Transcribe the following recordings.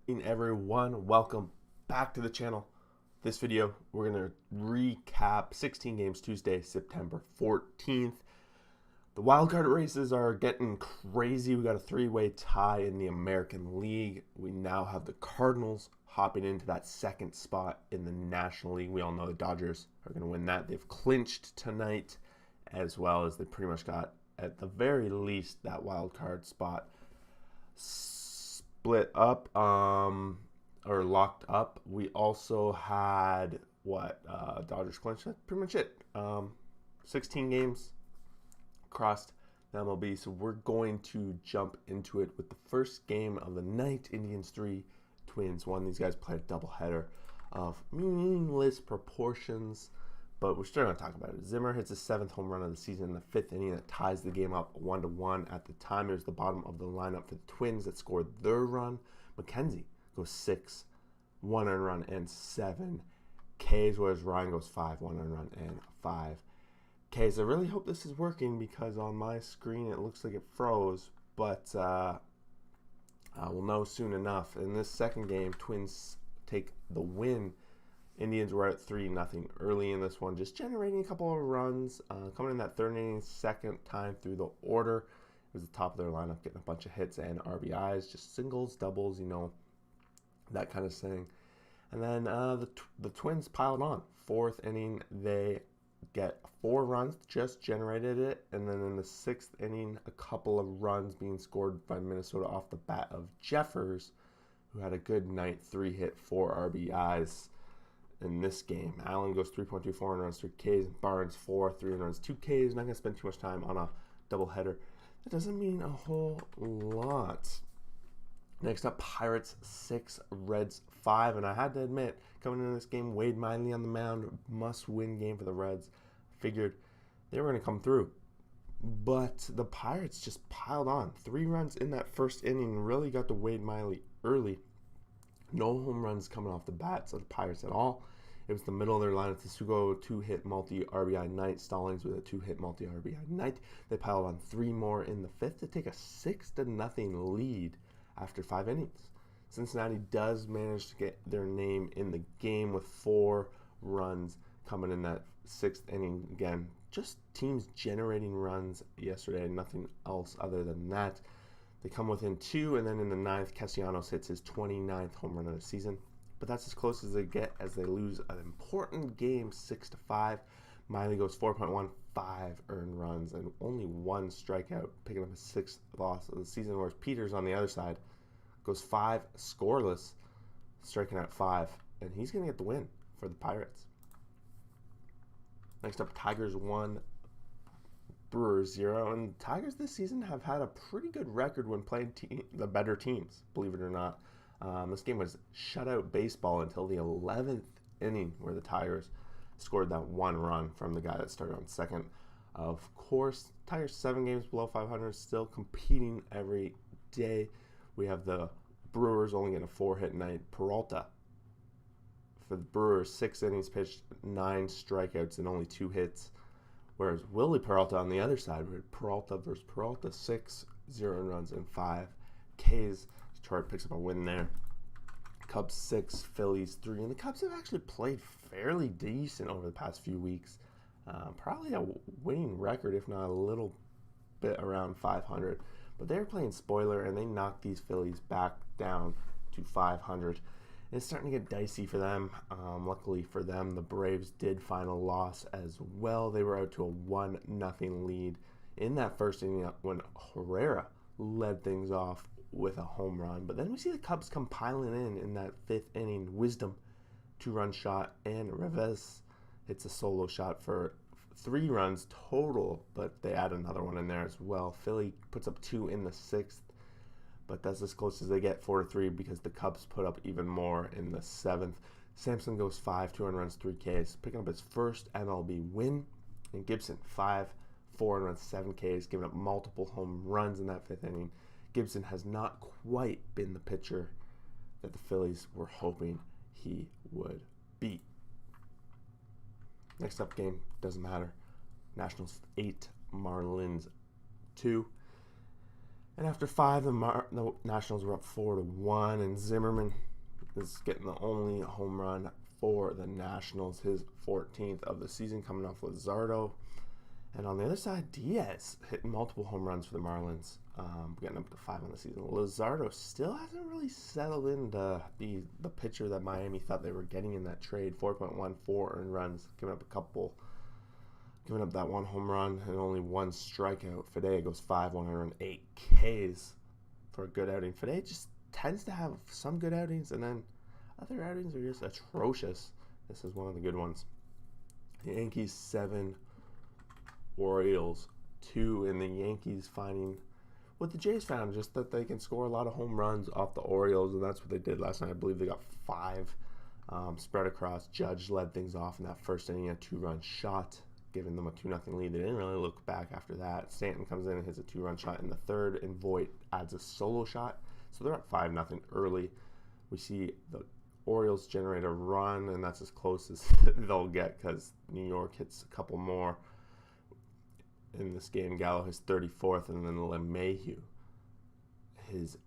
Everyone, welcome back to the channel. This video, we're going to recap 16 games Tuesday, September 14th. The wildcard races are getting crazy. We got a three-way tie in the American League. We now have the Cardinals hopping into that second spot in the National League. We all know the Dodgers are going to win that. They've clinched tonight, as well as they pretty much got, at the very least, that wildcard spot split up or locked up. We also had Dodgers clinch. That's pretty much it. 16 games across the MLB. So we're going to jump into it with the first game of the night. Indians 3, Twins 1. These guys played a doubleheader of meaningless proportions, but we're still going to talk about it. Zimmer hits his 7th home run of the season in the 5th inning that ties the game up 1-1. At the time, it was the bottom of the lineup for the Twins that scored their run. McKenzie goes 6, 1 earned run and 7 Ks, whereas Ryan goes 5, 1 earned run and 5 Ks. I really hope this is working because on my screen it looks like it froze, but we'll know soon enough. In this second game, Twins take the win. Indians were at 3-0 early in this one, just generating a couple of runs. Coming in that third inning, second time through the order. It was the top of their lineup, getting a bunch of hits and RBIs, just singles, doubles, that kind of thing. And then the Twins piled on. 4th inning, they get 4 runs, just generated it. And then in the 6th inning, a couple of runs being scored by Minnesota off the bat of Jeffers, who had a good night, 3-hit, 4 RBIs. In this game, Allen goes 3.24 runs, 3 Ks. Barnes 4, 3 runs, 2 Ks. Not gonna spend too much time on a doubleheader. That doesn't mean a whole lot. Next up, Pirates 6, Reds 5, and I had to admit, coming into this game, Wade Miley on the mound, must-win game for the Reds. Figured they were gonna come through, but the Pirates just piled on. 3 runs in that first inning, really got to Wade Miley early. No home runs coming off the bats of the Pirates at all. It was the middle of their lineup. Tsugo, 2-hit multi-RBI night. Stallings with a 2-hit multi-RBI night. They piled on 3 more in the 5th to take a 6-0 lead after 5 innings. Cincinnati does manage to get their name in the game with 4 runs coming in that 6th inning. Again, just teams generating runs yesterday, nothing else other than that. They come within 2, and then in the 9th, Castellanos hits his 29th home run of the season. But that's as close as they get as they lose an important game 6-5. Miley goes 4.15 earned runs and only 1 strikeout, picking up his 6th loss of the season, whereas Peters on the other side goes 5 scoreless, striking out 5, and he's going to get the win for the Pirates. Next up, Tigers 1, Brewers 0, and Tigers this season have had a pretty good record when playing the better teams, believe it or not. This game was shutout baseball until the 11th inning, where the Tigers scored that 1 run from the guy that started on second. Of course, Tigers 7 games below 500, still competing every day. We have the Brewers only getting a 4-hit night. Peralta for the Brewers, 6 innings pitched, 9 strikeouts and only 2 hits. Whereas Willie Peralta on the other side, we had Peralta versus Peralta, 6, 0 runs and 5 Ks. Detroit picks up a win there. Cubs 6, Phillies 3, and the Cubs have actually played fairly decent over the past few weeks. Probably a winning record, if not a little bit around 500. But they're playing spoiler, and they knocked these Phillies back down to 500. It's starting to get dicey for them. Luckily for them, the Braves did find a loss as well. They were out to a 1-0 lead in that first inning when Herrera led things off with a home run. But then we see the Cubs come piling in that 5th inning. Wisdom, 2-run shot, and Revez hits a solo shot for 3 runs total, but they add another one in there as well. Philly puts up 2 in the 6th. But that's as close as they get, 4-3, because the Cubs put up even more in the 7th. Sampson goes 5, 2 runs, 3 Ks, picking up his first MLB win. And Gibson, 5, 4 runs, 7 Ks, giving up multiple home runs in that 5th inning. Gibson has not quite been the pitcher that the Phillies were hoping he would be. Next up game, doesn't matter. Nationals 8, Marlins 2. And after 5, the Nationals were up 4-1, and Zimmerman is getting the only home run for the Nationals, his 14th of the season, coming off Luzardo. And on the other side, Diaz hitting multiple home runs for the Marlins, getting up to 5 on the season. Luzardo still hasn't really settled into the pitcher that Miami thought they were getting in that trade. 4.14 earned runs, giving up that one home run and only one strikeout. Fede goes 5, 108 Ks for a good outing. Fede just tends to have some good outings, and then other outings are just atrocious. This is one of the good ones. The Yankees 7, Orioles 2, and the Yankees finding what the Jays found, just that they can score a lot of home runs off the Orioles, and that's what they did last night. I believe they got 5 spread across. Judge led things off in that first inning, a 2-run shot, giving them a 2-0 lead. They didn't really look back after that. Stanton comes in and hits a 2-run shot in the third, and Voit adds a solo shot. So they're up 5-0 early. We see the Orioles generate a run, and that's as close as they'll get because New York hits a couple more in this game. Gallo his 34th, and then LeMahieu his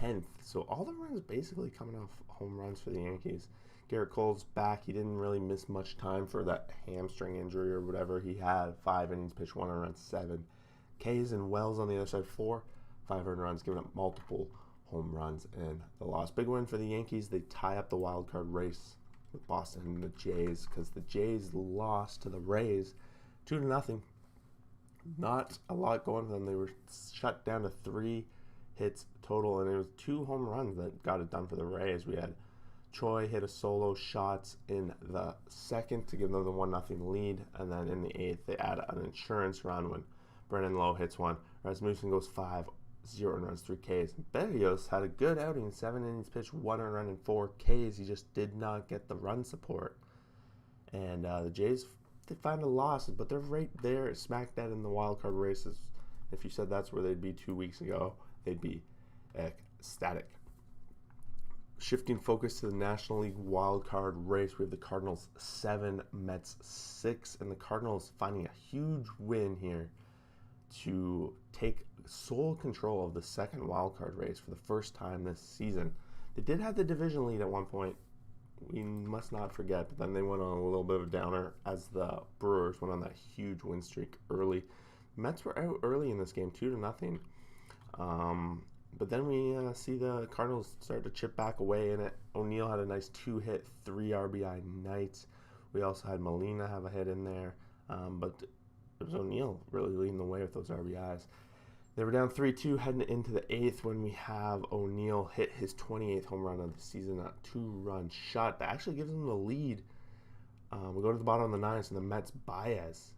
10th. So all the runs basically coming off home runs for the Yankees. Garrett Cole's back. He didn't really miss much time for that hamstring injury or whatever he had. 5 innings pitched, 1 earned run, 7 Ks, and Wells on the other side 4, 5 earned runs, giving up multiple home runs and the loss. Big win for the Yankees. They tie up the wild card race with Boston and the Jays because the Jays lost to the Rays 2-0. Not a lot going for them. They were shut down to 3 hits total, and it was 2 home runs that got it done for the Rays. We had Choi hit a solo shot in the second to give them the 1-0 lead, and then in the 8th they add an insurance run when Brennan Lowe hits one. Rasmussen goes 5, 0 runs, 3 Ks. Berrios had a good outing, 7 innings pitched, 1 run and 4 Ks. He just did not get the run support. And the Jays, they find a loss, but they're right there, smack dead in the wild card races. If you said that's where they'd be 2 weeks ago, they'd be ecstatic. Shifting focus to the National League wild card race, we have the Cardinals 7, Mets 6, and the Cardinals finding a huge win here to take sole control of the second wild card race for the first time this season. They did have the division lead at one point, we must not forget, but then they went on a little bit of a downer as the Brewers went on that huge win streak early. Mets were out early in this game, 2-0. But then we see the Cardinals start to chip back away in it. O'Neill had a nice 2-hit, 3 RBI night. We also had Molina have a hit in there. But it was O'Neill really leading the way with those RBIs. They were down 3-2 heading into the 8th when we have O'Neill hit his 28th home run of the season, a 2-run shot that actually gives them the lead. We go to the bottom of the 9th, and the Mets' Baez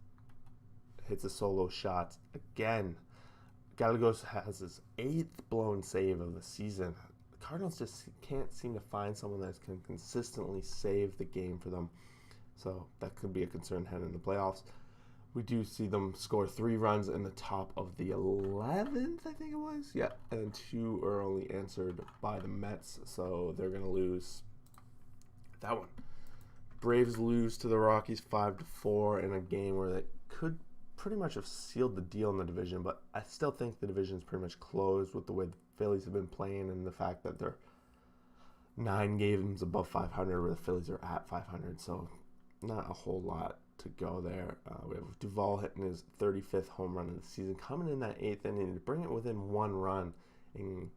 hits a solo shot again. Gallegos has his 8th blown save of the season. The Cardinals just can't seem to find someone that can consistently save the game for them. So that could be a concern heading in the playoffs. We do see them score 3 runs in the top of the 11th, I think it was. Yeah, and 2 are only answered by the Mets, so they're going to lose that one. Braves lose to the Rockies 5-4 in a game where they could pretty much have sealed the deal in the division, but I still think the division is pretty much closed with the way the Phillies have been playing and the fact that they're 9 games above 500 where the Phillies are at 500, so not a whole lot to go there. We have Duvall hitting his 35th home run of the season, coming in that 8th inning to bring it within 1 run and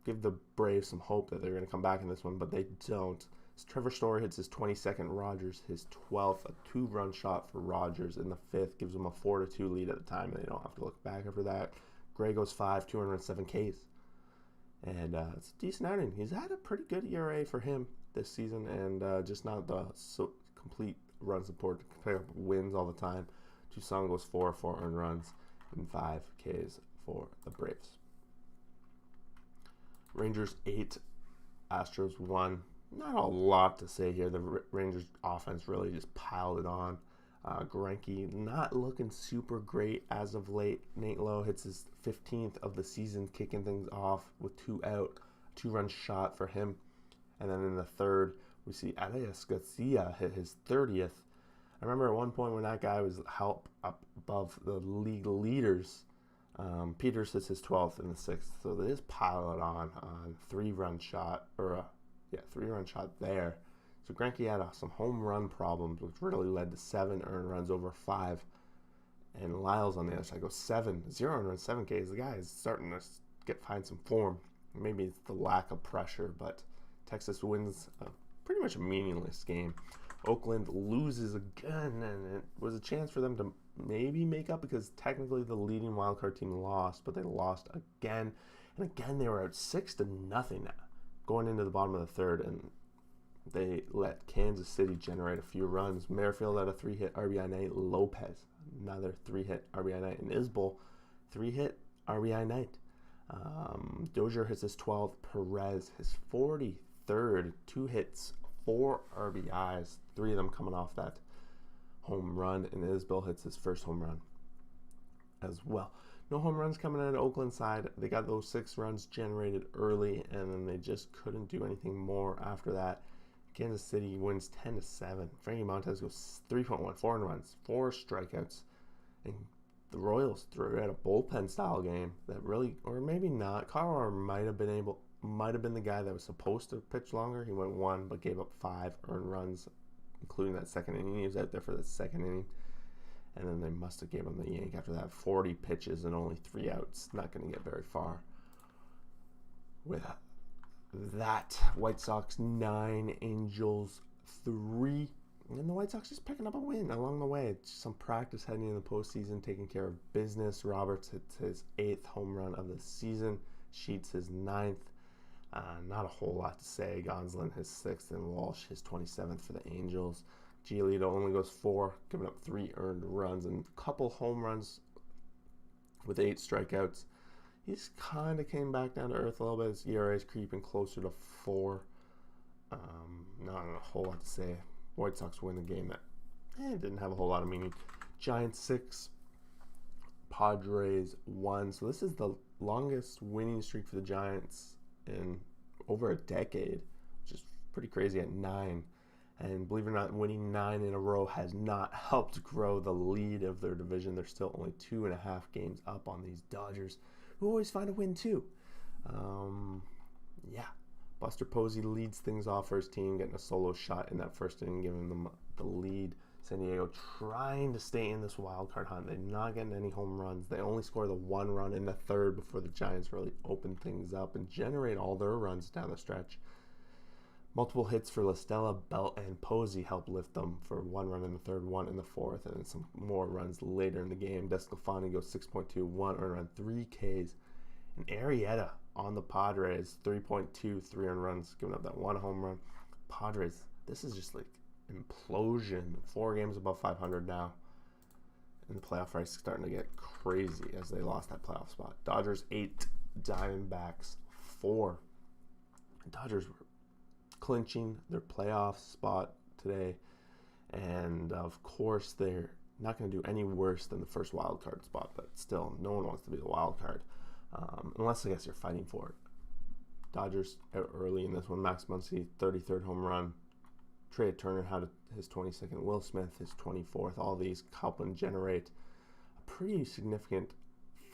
give the Braves some hope that they're going to come back in this one, but they don't. Trevor Story hits his 22nd, Rogers his 12th, a 2-run shot for Rogers in the 5th, gives them a 4-2 lead at the time, and they don't have to look back after that. Gray goes 5, 207 Ks, and it's a decent outing. He's had a pretty good ERA for him this season, and just not the complete run support to pick up wins all the time. Tucson goes 4 earned runs, and 5 Ks for the Braves. Rangers 8, Astros 1. Not a lot to say here. The Rangers offense really just piled it on. Greinke not looking super great as of late. Nate Lowe hits his 15th of the season, kicking things off with 2 out. 2-run shot for him. And then in the 3rd, we see Elias Garcia hit his 30th. I remember at one point when that guy was up above the league leaders Peters hits his 12th in the 6th, so they just pile it on 3-run shot, or 3-run shot there. So Greinke had some home run problems, which really led to 7 earned runs over 5. And Lyles on the other side goes 0 earned runs, 7 Ks. The guy is starting to find some form. Maybe it's the lack of pressure, but Texas wins a pretty much a meaningless game. Oakland loses again, and it was a chance for them to maybe make up because technically the leading wildcard team lost, but they lost again. And again, they were out 6-0 now going into the bottom of the third, and they let Kansas City generate a few runs. Merrifield had a 3-hit RBI night. Lopez, another 3-hit RBI night. And Isbell, 3-hit RBI night. Dozier hits his 12th. Perez, his 43rd. 2 hits, 4 RBIs. 3 of them coming off that home run. And Isbell hits his first home run as well. No home runs coming out of Oakland side. They got those 6 runs generated early, and then they just couldn't do anything more after that. Kansas City wins 10-7. Frankie Montes goes 3.1, 4 runs, 4 strikeouts. And the Royals threw out a bullpen-style game that really, or maybe not. Carr might have been the guy that was supposed to pitch longer. He went 1, but gave up 5 earned runs, including that second inning. He was out there for the second inning. And then they must have gave him the yank after that. 40 pitches and only 3 outs. Not going to get very far with that. White Sox 9, Angels 3. And the White Sox just picking up a win along the way. It's some practice heading into the postseason, taking care of business. Roberts hits his 8th home run of the season. Sheets his 9th. Not a whole lot to say. Gonsolin his 6th, and Walsh his 27th for the Angels. Giolito only goes 4, giving up 3 earned runs and a couple home runs with 8 strikeouts. He's kind of came back down to earth a little bit. His ERA is creeping closer to 4. Not a whole lot to say. White Sox win a game that didn't have a whole lot of meaning. Giants 6, Padres 1. So this is the longest winning streak for the Giants in over a decade, which is pretty crazy at 9. And believe it or not, winning 9 in a row has not helped grow the lead of their division. They're still only 2.5 games up on these Dodgers, who always find a win too. Buster Posey leads things off for his team, getting a solo shot in that first inning, giving them the lead. San Diego trying to stay in this wild card hunt. They're not getting any home runs. They only score the 1 run in the third before the Giants really open things up and generate all their runs down the stretch. Multiple hits for La Stella, Belt, and Posey help lift them for 1 run in the third, 1 in the fourth, and then some more runs later in the game. Desclafani goes 6.2, 1 earned run, 3 Ks. And Arrieta on the Padres, 3.2, 3 earned runs, giving up that 1 home run. Padres, this is just like implosion. 4 games above 500 now. And the playoff race is starting to get crazy as they lost that playoff spot. Dodgers 8, Diamondbacks 4. Dodgers were clinching their playoff spot today, and of course they're not going to do any worse than the first wild card spot, but still no one wants to be the wild card unless I guess you're fighting for it. Dodgers out early in this one. Max Muncy 33rd home run. Trey Turner had his 22nd. Will Smith his 24th. All these helping generate a pretty significant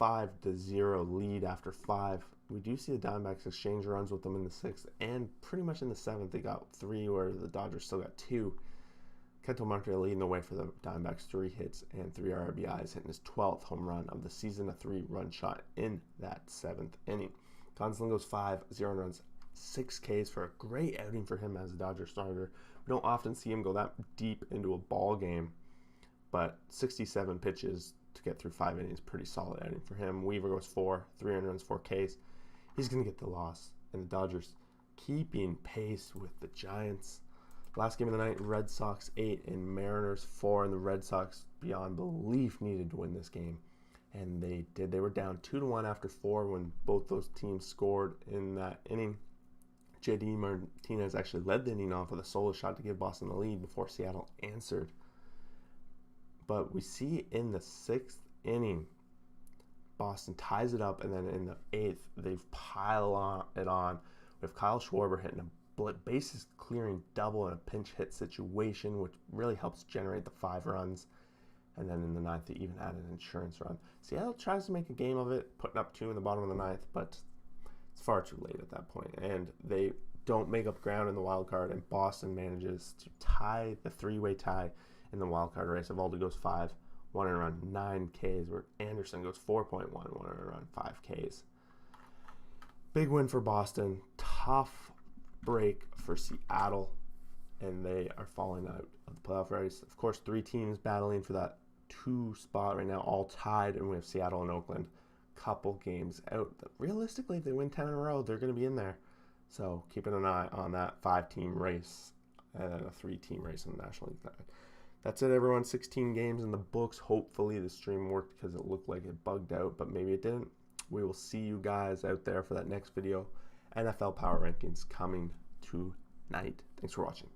5-0 lead after 5. We do see the Diamondbacks exchange runs with them in the 6th, and pretty much in the 7th they got 3, where the Dodgers still got 2. Kento Marte leading the way for the Diamondbacks, 3 hits and 3 RBIs, hitting his 12th home run of the season, a 3-run shot in that 7th inning. Gonsolin goes 5, 0 runs, 6 Ks for a great outing for him as a Dodger starter. We don't often see him go that deep into a ball game, but 67 pitches to get through 5 innings, pretty solid outing for him. Weaver goes 4, 3 runs, 4 Ks. He's going to get the loss, and the Dodgers keeping pace with the Giants. Last game of the night, Red Sox 8 and Mariners 4, and the Red Sox, beyond belief, needed to win this game, and they did. They were down 2-1 after 4 when both those teams scored in that inning. J.D. Martinez actually led the inning off with a solo shot to give Boston the lead before Seattle answered. But we see in the 6th inning, Boston ties it up, and then in the 8th, they pile it on with Kyle Schwarber hitting a bases clearing double in a pinch hit situation, which really helps generate the 5 runs. And then in the ninth, they even had an insurance run. Seattle tries to make a game of it, putting up 2 in the bottom of the ninth, but it's far too late at that point. And they don't make up ground in the wild card, and Boston manages to tie the 3-way tie in the wild card race. Evaldi goes 5, 1 and run, 9 Ks, where Anderson goes 4.1, 1 and run, 5 Ks. Big win for Boston. Tough break for Seattle, and they are falling out of the playoff race. Of course, 3 teams battling for that 2 spot right now, all tied, and we have Seattle and Oakland. Couple games out. Realistically, if they win 10 in a row, they're going to be in there. So keeping an eye on that 5-team race and a 3-team race in the National League. That's it, everyone. 16 games in the books. Hopefully the stream worked because it looked like it bugged out, but maybe it didn't. We will see you guys out there for that next video. NFL Power Rankings coming tonight. Thanks for watching.